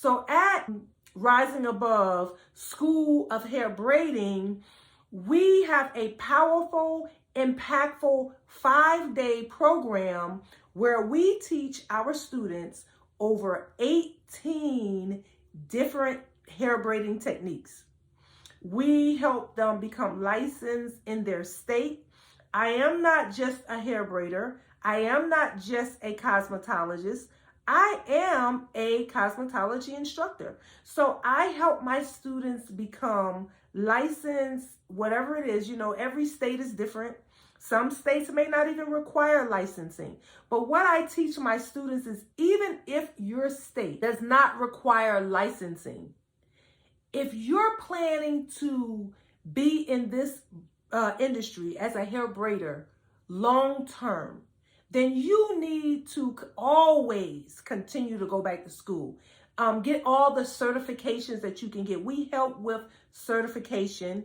So at Rising Above School of Hair Braiding, we have a powerful, impactful 5-day program where we teach our students over 18 different hair braiding techniques. We help them become licensed in their state. I am not just a hair braider. I am not just a cosmetologist. I am a cosmetology instructor. So I help my students become licensed, whatever it is. You know, every state is different. Some states may not even require licensing. But what I teach my students is, even if your state does not require licensing, if you're planning to be in this industry as a hair braider long term, then you need to always continue to go back to school. Get all the certifications that you can get. We help with certification.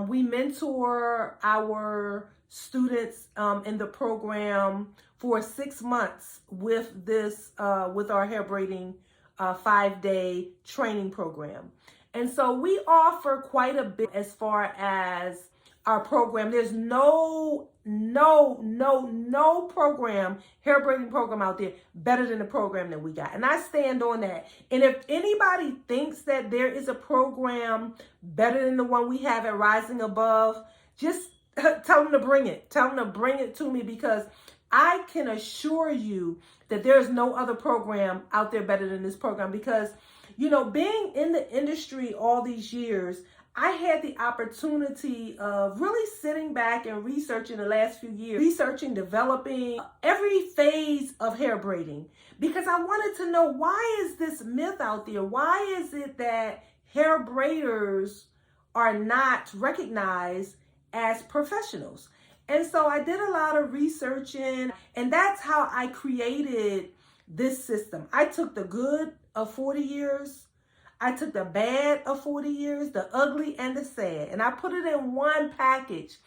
We mentor our students in the program for 6 months with this, with our hair braiding 5-day training program. And so we offer quite a bit as far as our program. There's no program, hair braiding program out there better than the program that we got. And I stand on that. And if anybody thinks that there is a program better than the one we have at Rising Above, just tell them to bring it. Tell them to bring it to me, because I can assure you that there's no other program out there better than this program. Because, you know, being in the industry all these years, I had the opportunity of really sitting back and researching the last few years, developing every phase of hair braiding, because I wanted to know, why is this myth out there? Why is it that hair braiders are not recognized as professionals? And so I did a lot of researching, and that's how I created this system. I took the good of 40 years, I took the bad of 40 years, the ugly and the sad, and I put it in one package,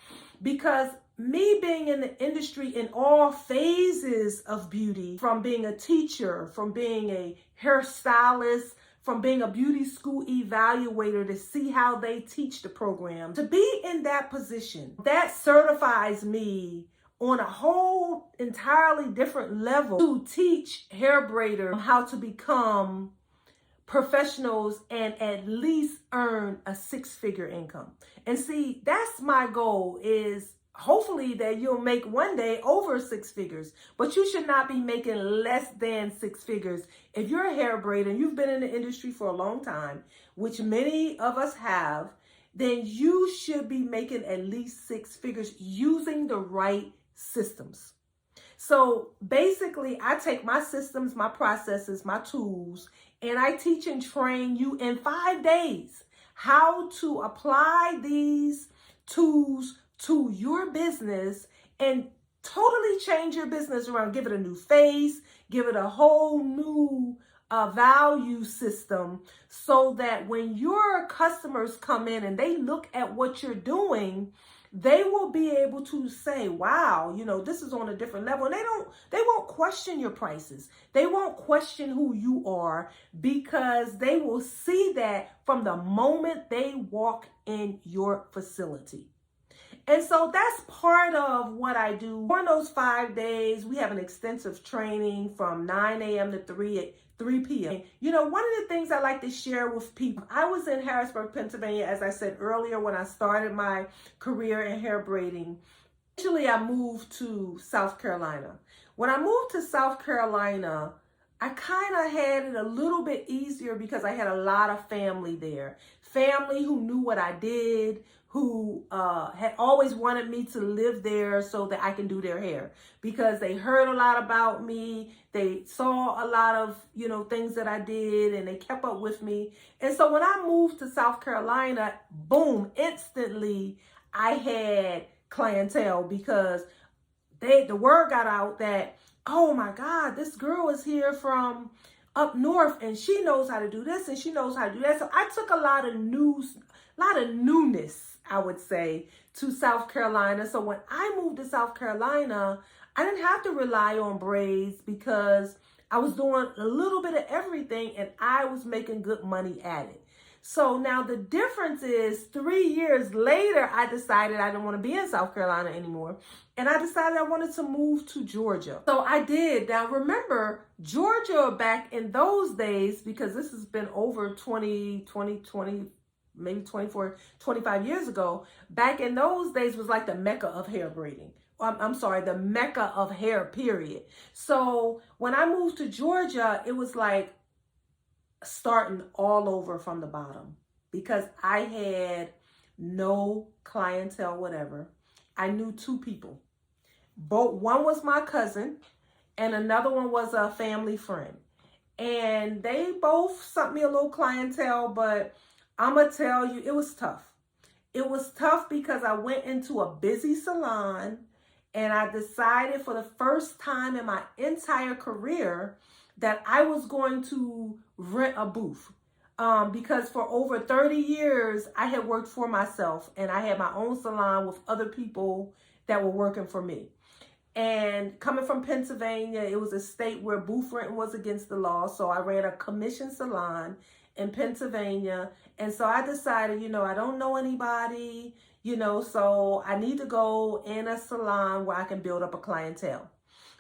because me being in the industry in all phases of beauty, from being a teacher, from being a hairstylist, from being a beauty school evaluator to see how they teach the program, to be in that position, that certifies me on a whole entirely different level to teach hair braiders how to become professionals and at least earn a 6-figure income. And see, that's my goal, is hopefully that you'll make one day over 6 figures, but you should not be making less than 6 figures. If you're a hair braider and you've been in the industry for a long time, which many of us have, then you should be making at least 6 figures using the right systems. So basically, I take my systems, my processes, my tools, and I teach and train you in 5 days how to apply these tools to your business and totally change your business around. Give it a new face, give it a whole new value system, so that when your customers come in and they look at what you're doing, they will be able to say, wow, you know, this is on a different level. And they won't question your prices. They won't question who you are, because they will see that from the moment they walk in your facility. And so that's part of what I do. During those 5 days, we have an extensive training from 9 a.m. to 3 p.m. You know, one of the things I like to share with people, I was in Harrisburg, Pennsylvania, as I said earlier, when I started my career in hair braiding. Eventually, I moved to South Carolina. When I moved to South Carolina, I kind of had it a little bit easier because I had a lot of family there. Family who knew what I did, who had always wanted me to live there so that I can do their hair, because they heard a lot about me. They saw a lot of, you know, things that I did, and they kept up with me. And so when I moved to South Carolina, boom, instantly I had clientele, because the word got out that, oh my God, this girl is here from up north and she knows how to do this and she knows how to do that. So I took a lot of newness, I would say, to South Carolina. So when I moved to South Carolina, I didn't have to rely on braids, because I was doing a little bit of everything, and I was making good money at it. So now the difference is 3 years later, I decided I didn't want to be in South Carolina anymore. And I decided I wanted to move to Georgia. So I did. Now remember, Georgia back in those days, because this has been over 20, maybe 24, 25 years ago, back in those days was like the Mecca of hair braiding. I'm sorry, the Mecca of hair, period. So when I moved to Georgia, it was like starting all over from the bottom, because I had no clientele, whatever. I knew 2 people. One was my cousin and another one was a family friend. And they both sent me a little clientele, but I'm going to tell you, it was tough. It was tough because I went into a busy salon and I decided for the first time in my entire career that I was going to rent a booth. Because for over 30 years, I had worked for myself and I had my own salon with other people that were working for me. And coming from Pennsylvania, it was a state where booth renting was against the law. So I ran a commission salon in Pennsylvania. And so I decided, I don't know anybody, so I need to go in a salon where I can build up a clientele.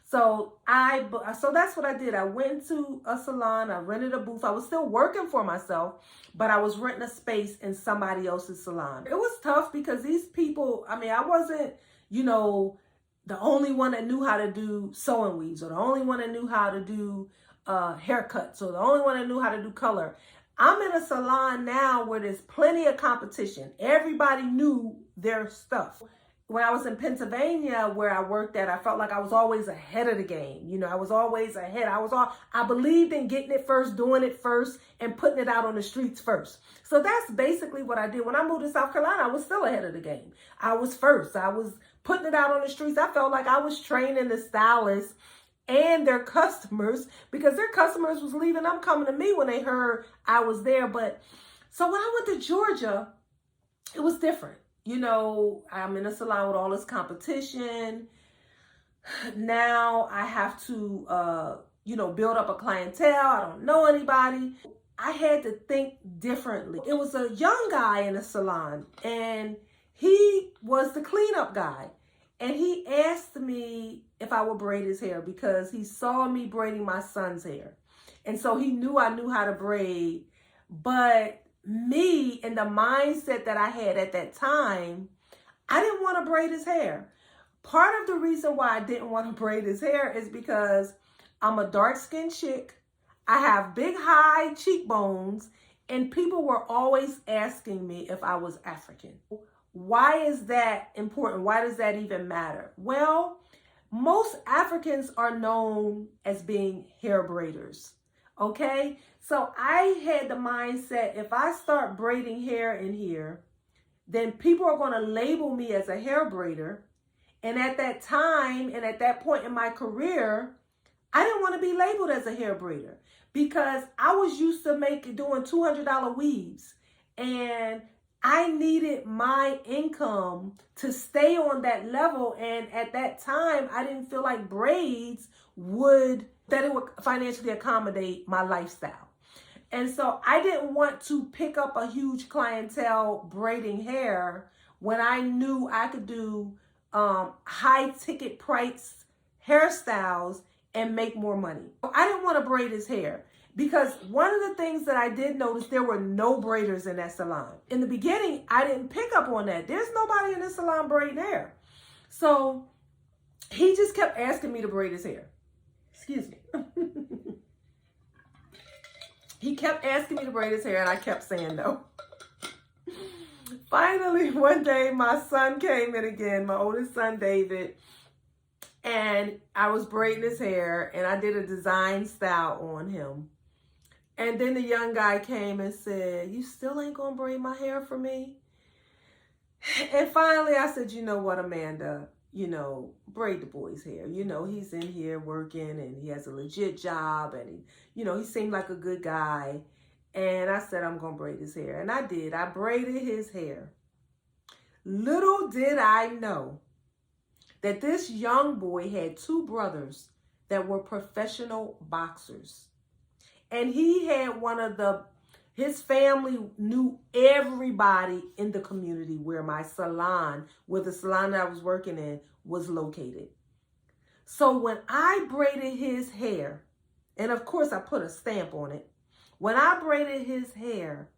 So that's what I did. I went to a salon, I rented a booth. I was still working for myself, but I was renting a space in somebody else's salon. It was tough because these people, I wasn't, the only one that knew how to do sewing weaves, or the only one that knew how to do haircuts, or the only one that knew how to do color. I'm in a salon now where there's plenty of competition. Everybody knew their stuff. When I was in Pennsylvania, where I worked at, I felt like I was always ahead of the game. I was always ahead. I believed in getting it first, doing it first, and putting it out on the streets first. So that's basically what I did. When I moved to South Carolina, I was still ahead of the game. I was first. I was putting it out on the streets. I felt like I was training the stylists and their customers, because their customers was leaving them coming to me when they heard I was there. But so when I went to Georgia, it was different. I'm in a salon with all this competition. Now I have to, build up a clientele. I don't know anybody. I had to think differently. It was a young guy in the salon, and he was the cleanup guy. And he asked me if I would braid his hair because he saw me braiding my son's hair. And so he knew I knew how to braid. But me, and the mindset that I had at that time, I didn't want to braid his hair. Part of the reason why I didn't want to braid his hair is because I'm a dark-skinned chick. I have big, high cheekbones, and people were always asking me if I was African. Why is that important? Why does that even matter? Well, most Africans are known as being hair braiders. Okay, so I had the mindset, if I start braiding hair in here, then people are going to label me as a hair braider. And at that time, and at that point in my career, I didn't want to be labeled as a hair braider because I was used to doing $200 weaves. And I needed my income to stay on that level. And at that time, I didn't feel like braids would financially accommodate my lifestyle. And so I didn't want to pick up a huge clientele braiding hair when I knew I could do high ticket price hairstyles and make more money. I didn't want to braid his hair because one of the things that I did notice, there were no braiders in that salon. In the beginning, I didn't pick up on that. There's nobody in this salon braiding hair. So he just kept asking me to braid his hair. Excuse me. He kept asking me to braid his hair and I kept saying no. Finally, one day my son came in again, my oldest son, David, and I was braiding his hair and I did a design style on him. And then the young guy came and said, "You still ain't gonna braid my hair for me?" And finally I said, "You know what, Amanda? Braid the boy's hair. He's in here working and he has a legit job and he seemed like a good guy." And I said, "I'm going to braid his hair." And I did. I braided his hair. Little did I know that this young boy had 2 brothers that were professional boxers. And he had his family knew everybody in the community where the salon that I was working in was located. So when I braided his hair, and of course I put a stamp on it, when I braided his hair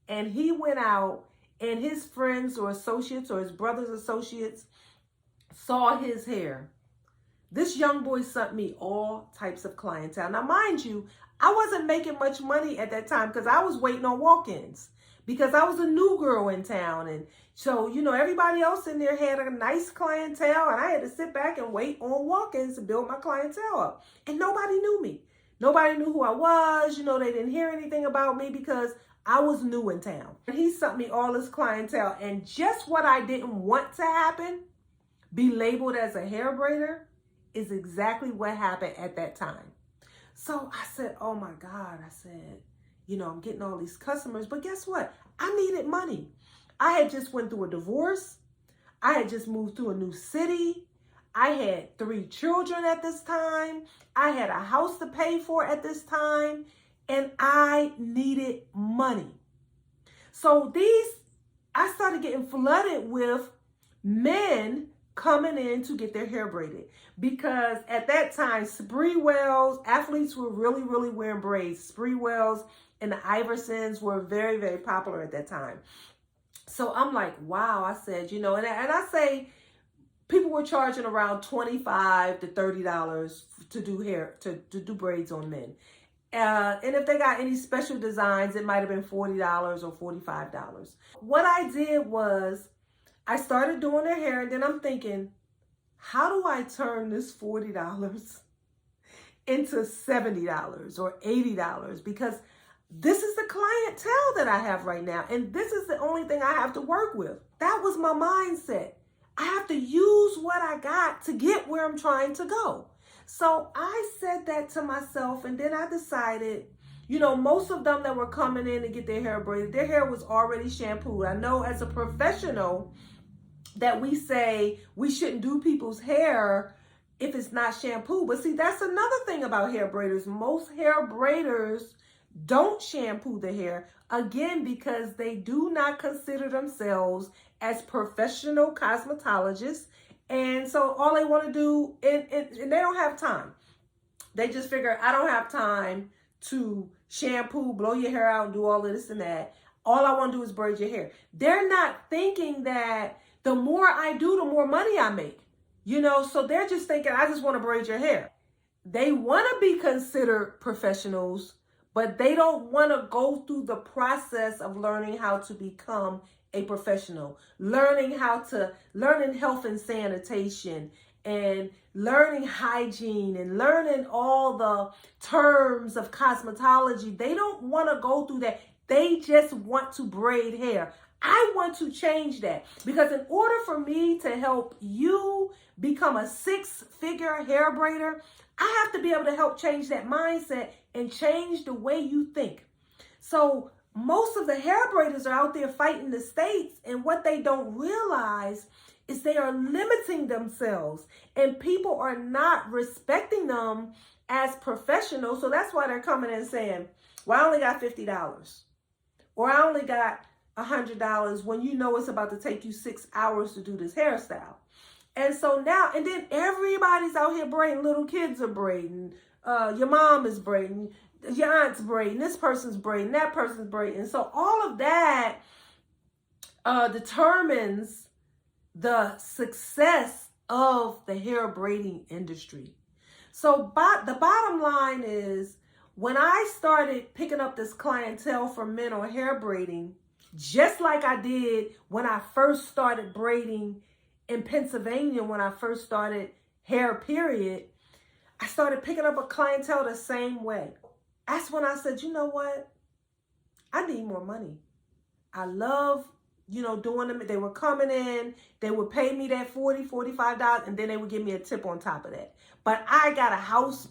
and he went out and his friends or associates or his brother's associates saw his hair, this young boy sent me all types of clientele. Now, mind you, I wasn't making much money at that time because I was waiting on walk-ins because I was a new girl in town. And so, you know, everybody else in there had a nice clientele and I had to sit back and wait on walk-ins to build my clientele up. And nobody knew me. Nobody knew who I was. You know, they didn't hear anything about me because I was new in town. And he sent me all his clientele. And just what I didn't want to happen, be labeled as a hair braider, is exactly what happened at that time. So I said, oh my God, I said, you know, I'm getting all these customers, but guess what? I needed money. I had just went through a divorce. I had just moved to a new city. I had 3 children at this time. I had a house to pay for at this time, and I needed money. So I started getting flooded with men coming in to get their hair braided because at that time, Spree-Wells, athletes were really, really wearing braids. Spree-Wells and the Iversons were very, very popular at that time. So I'm like, wow, I said, you know, and I say people were charging around $25 to $30 to do hair, to do braids on men. And if they got any special designs, it might have been $40 or $45. What I did was I started doing their hair, and then I'm thinking, how do I turn this $40 into $70 or $80? Because this is the clientele that I have right now, and this is the only thing I have to work with. That was my mindset. I have to use what I got to get where I'm trying to go. So I said that to myself, and then I decided, you know, most of them that were coming in to get their hair braided, their hair was already shampooed. I know as a professional that we say we shouldn't do people's hair if it's not shampooed. But see, that's another thing about hair braiders. Most hair braiders don't shampoo the hair, again, because they do not consider themselves as professional cosmetologists. And so all they want to do, and they don't have time. They just figure, I don't have time to shampoo, blow your hair out, and do all of this and that. All I want to do is braid your hair. They're not thinking that the more I do, the more money I make. You know, so they're just thinking, I just want to braid your hair. They want to be considered professionals, but they don't want to go through the process of learning how to become a professional, learning health and sanitation, and learning hygiene, and learning all the terms of cosmetology. They don't want to go through that. They just want to braid hair. I want to change that, because in order for me to help you become a 6-figure hair braider, I have to be able to help change that mindset and change the way you think. So most of the hair braiders are out there fighting the states, and what they don't realize is they are limiting themselves, and people are not respecting them as professionals. So that's why they're coming in saying, well, I only got $50, or I only got $100, when you know it's about to take you 6 hours to do this hairstyle. And so now, and then everybody's out here braiding. Little kids are braiding. Your mom is braiding. Your aunt's braiding. This person's braiding. That person's braiding. So all of that determines the success of the hair braiding industry. So the bottom line is, when I started picking up this clientele for men on hair braiding, just like I did when I first started braiding in Pennsylvania, when I first started hair period, I started picking up a clientele the same way. That's when I said, you know what? I need more money. I love, you know, doing them. They were coming in, they would pay me that $40, $45, and then they would give me a tip on top of that. But I got a house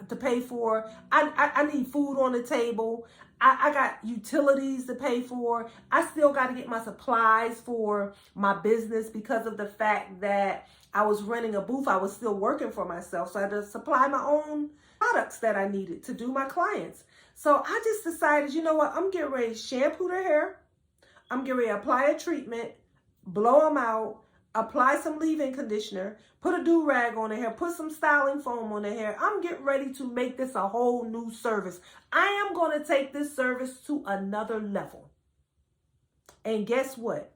to pay for. I need food on the table. I got utilities to pay for. I still got to get my supplies for my business because of the fact that I was renting a booth. I was still working for myself. So I had to supply my own products that I needed to do my clients. So I just decided, you know what? I'm getting ready to shampoo their hair. I'm getting ready to apply a treatment, blow them out, apply some leave-in conditioner, put a do-rag on their hair, put some styling foam on their hair. I'm getting ready to make this a whole new service. I am going to take this service to another level. And guess what?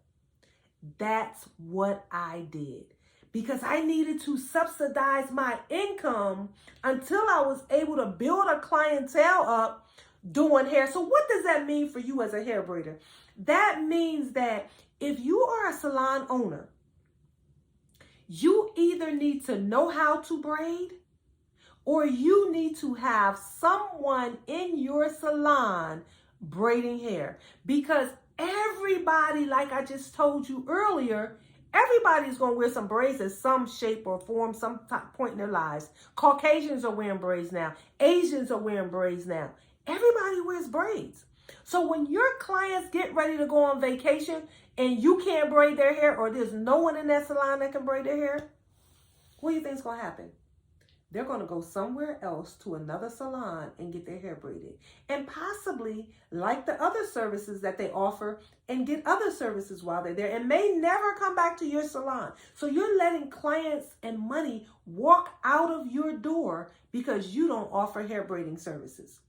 That's what I did. Because I needed to subsidize my income until I was able to build a clientele up doing hair. So what does that mean for you as a hair braider? That means that if you are a salon owner, you either need to know how to braid or you need to have someone in your salon braiding hair. Because everybody, like I just told you earlier, everybody's going to wear some braids in some shape or form, some point in their lives. Caucasians are wearing braids now. Asians are wearing braids now. Everybody wears braids. So when your clients get ready to go on vacation and you can't braid their hair, or there's no one in that salon that can braid their hair, what do you think is going to happen? They're going to go somewhere else to another salon and get their hair braided. And possibly like the other services that they offer and get other services while they're there and may never come back to your salon. So you're letting clients and money walk out of your door because you don't offer hair braiding services.